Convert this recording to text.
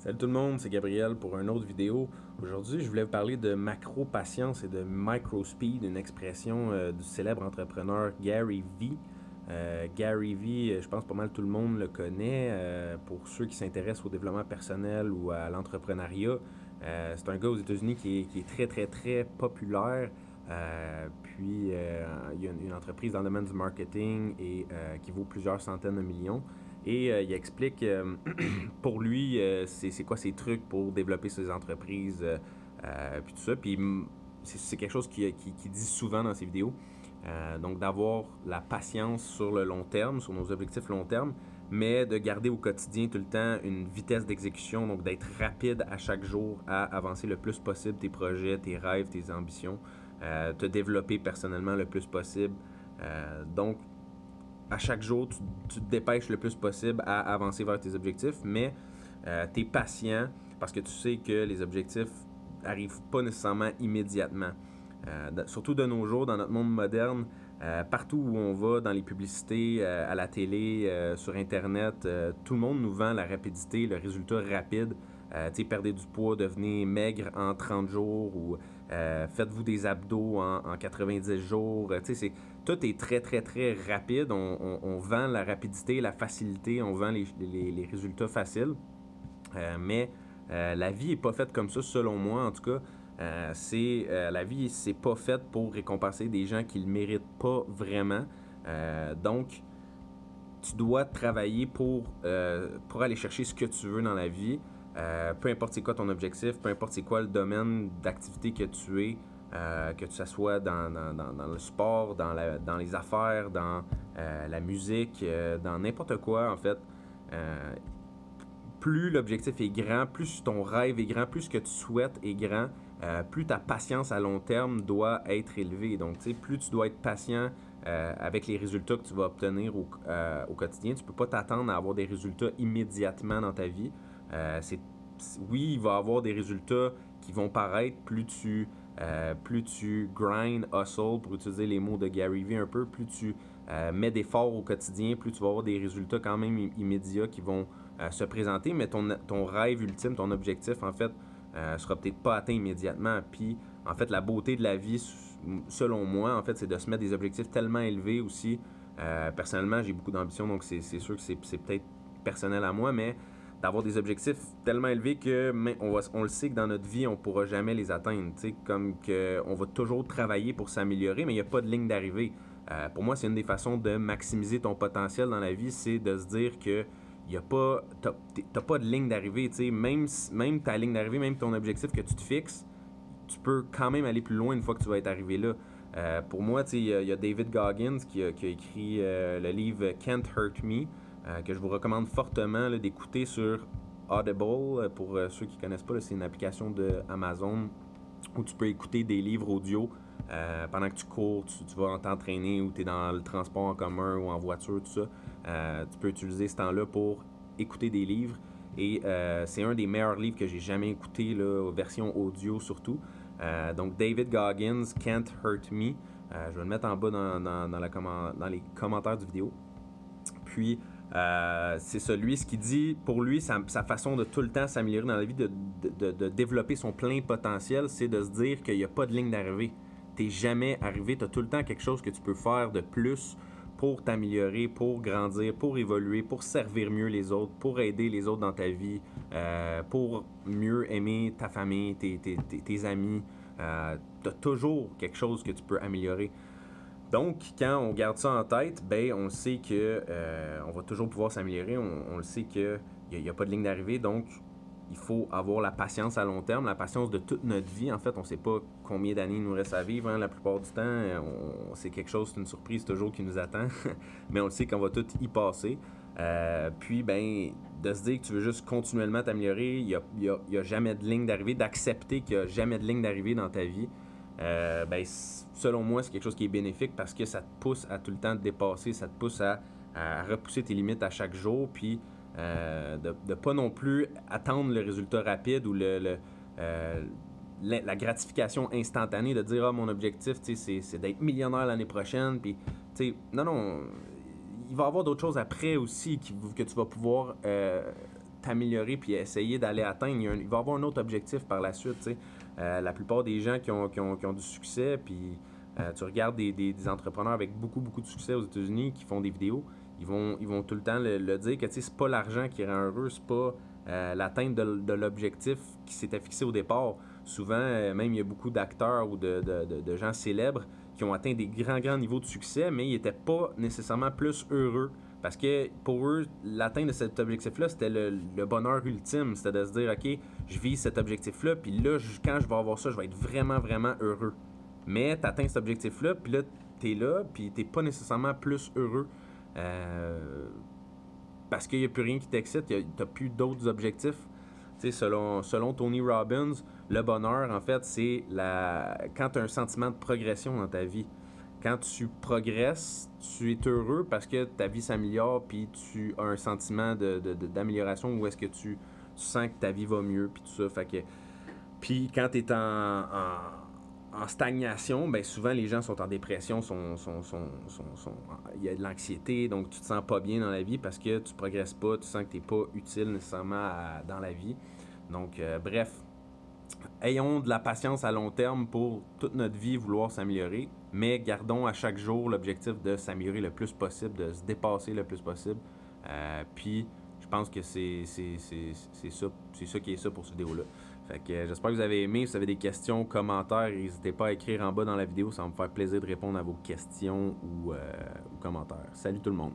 Salut tout le monde, c'est Gabriel pour une autre vidéo. Aujourd'hui, je voulais vous parler de macro-patience et de micro-speed, une expression du célèbre entrepreneur Gary Vee. Gary Vee, je pense pas mal tout le monde le connaît. Pour ceux qui s'intéressent au développement personnel ou à l'entrepreneuriat, c'est un gars aux États-Unis qui est très populaire. Il y a une entreprise dans le domaine du marketing et qui vaut plusieurs centaines de millions. Et il explique pour lui c'est quoi ses trucs pour développer ses entreprises, puis tout ça. Puis c'est quelque chose qu'il dit souvent dans ses vidéos. Donc d'avoir la patience sur le long terme, sur nos objectifs long terme, mais de garder au quotidien tout le temps une vitesse d'exécution, donc d'être rapide à chaque jour à avancer le plus possible tes projets, tes rêves, tes ambitions, te développer personnellement le plus possible. Donc à chaque jour, tu te dépêches le plus possible à avancer vers tes objectifs, mais tu es patient parce que tu sais que les objectifs n'arrivent pas nécessairement immédiatement. Surtout de nos jours, dans notre monde moderne, partout où on va, dans les publicités, à la télé, sur Internet, tout le monde nous vend la rapidité, le résultat rapide. Perdez du poids, devenez maigre en 30 jours ou faites-vous des abdos en 90 jours. Tout est très rapide. On vend la rapidité, la facilité, on vend les résultats faciles. Mais la vie n'est pas faite comme ça, selon moi en tout cas. La vie, c'est pas faite pour récompenser des gens qui le méritent pas vraiment. Donc, tu dois travailler pour aller chercher ce que tu veux dans la vie. Peu importe c'est quoi ton objectif, peu importe c'est quoi le domaine d'activité que tu es, que ce soit dans le sport, dans les affaires, dans la musique, dans n'importe quoi en fait. Plus l'objectif est grand, plus ton rêve est grand, plus ce que tu souhaites est grand, plus ta patience à long terme doit être élevée. Donc, plus tu dois être patient avec les résultats que tu vas obtenir au quotidien. Tu ne peux pas t'attendre à avoir des résultats immédiatement dans ta vie. Oui, il va y avoir des résultats qui vont paraître plus tu grind, hustle, pour utiliser les mots de Gary Vee un peu, plus tu mets d'efforts au quotidien, plus tu vas avoir des résultats quand même immédiats qui vont se présenter, mais ton rêve ultime, ton objectif, en fait, sera peut-être pas atteint immédiatement. Puis, en fait, la beauté de la vie, selon moi, en fait, c'est de se mettre des objectifs tellement élevés aussi. Personnellement, j'ai beaucoup d'ambition, donc c'est sûr que c'est peut-être personnel à moi, mais d'avoir des objectifs tellement élevés que on le sait que dans notre vie, on ne pourra jamais les atteindre. Comme que on va toujours travailler pour s'améliorer, mais il n'y a pas de ligne d'arrivée. Pour moi, c'est une des façons de maximiser ton potentiel dans la vie, c'est de se dire que t'as pas de ligne d'arrivée. Même ta ligne d'arrivée, même ton objectif que tu te fixes, tu peux quand même aller plus loin une fois que tu vas être arrivé là. Pour moi, il y a David Goggins qui a écrit le livre Can't Hurt Me, que je vous recommande fortement d'écouter sur Audible. Pour ceux qui ne connaissent pas, c'est une application de Amazon où tu peux écouter des livres audio pendant que tu cours, tu vas t'entraîner ou tu es dans le transport en commun ou en voiture, tout ça. Tu peux utiliser ce temps-là pour écouter des livres. Et c'est un des meilleurs livres que j'ai jamais écouté, là, version audio surtout. Donc David Goggins, Can't Hurt Me. Je vais le mettre en bas dans les commentaires du vidéo. Puis, c'est ça, lui, ce qu'il dit, pour lui, sa façon de tout le temps s'améliorer dans la vie, de développer son plein potentiel, c'est de se dire qu'il n'y a pas de ligne d'arrivée. T'es jamais arrivé, tu as tout le temps quelque chose que tu peux faire de plus pour t'améliorer, pour grandir, pour évoluer, pour servir mieux les autres, pour aider les autres dans ta vie, pour mieux aimer ta famille, tes amis. Tu as toujours quelque chose que tu peux améliorer. Donc, quand on garde ça en tête, ben, on sait que on va toujours pouvoir s'améliorer. On le sait qu'il n'y a pas de ligne d'arrivée. Donc, il faut avoir la patience à long terme, la patience de toute notre vie. En fait, on ne sait pas combien d'années il nous reste à vivre. La plupart du temps, c'est quelque chose, c'est une surprise toujours qui nous attend. Mais on le sait qu'on va tout y passer. Puis, ben, de se dire que tu veux juste continuellement t'améliorer, il y a jamais de ligne d'arrivée, d'accepter qu'il n'y a jamais de ligne d'arrivée dans ta vie. Ben, selon moi, c'est quelque chose qui est bénéfique parce que ça te pousse à tout le temps te dépasser, ça te pousse à repousser tes limites à chaque jour, puis de ne pas non plus attendre le résultat rapide ou la gratification instantanée de dire mon objectif c'est d'être millionnaire l'année prochaine, puis non, il va y avoir d'autres choses après aussi que tu vas pouvoir t'améliorer puis essayer d'aller atteindre. Il va y avoir un autre objectif par la suite. Tu sais. La plupart des gens qui ont du succès, puis tu regardes des entrepreneurs avec beaucoup, beaucoup de succès aux États-Unis qui font des vidéos, ils vont tout le temps le dire que c'est pas l'argent qui rend heureux, c'est pas l'atteinte de l'objectif qui s'était fixé au départ. Souvent, même il y a beaucoup d'acteurs ou de gens célèbres qui ont atteint des grands niveaux de succès, mais ils n'étaient pas nécessairement plus heureux. Parce que pour eux, l'atteinte de cet objectif-là, c'était le bonheur ultime. C'était de se dire, OK, je vis cet objectif-là, puis là, quand je vais avoir ça, je vais être vraiment, vraiment heureux. Mais tu atteins cet objectif-là, puis là, tu es là, puis tu n'es pas nécessairement plus heureux. Parce qu'il n'y a plus rien qui t'excite, tu n'as plus d'autres objectifs. Tu sais, selon Tony Robbins, le bonheur, en fait, c'est quand tu as un sentiment de progression dans ta vie. Quand tu progresses, tu es heureux parce que ta vie s'améliore, puis tu as un sentiment d'amélioration où est-ce que tu sens que ta vie va mieux, puis tout ça. Fait que, puis quand tu es en stagnation, ben souvent les gens sont en dépression, il y a de l'anxiété, donc tu te sens pas bien dans la vie parce que tu progresses pas, tu sens que tu n'es pas utile nécessairement dans la vie. Donc, bref, ayons de la patience à long terme pour toute notre vie vouloir s'améliorer, mais gardons à chaque jour l'objectif de s'améliorer le plus possible, de se dépasser le plus possible. Puis, je pense que c'est ça qui est ça pour cette vidéo-là. Fait que j'espère que vous avez aimé. Si vous avez des questions, commentaires, n'hésitez pas à écrire en bas dans la vidéo. Ça va me faire plaisir de répondre à vos questions ou commentaires. Salut tout le monde!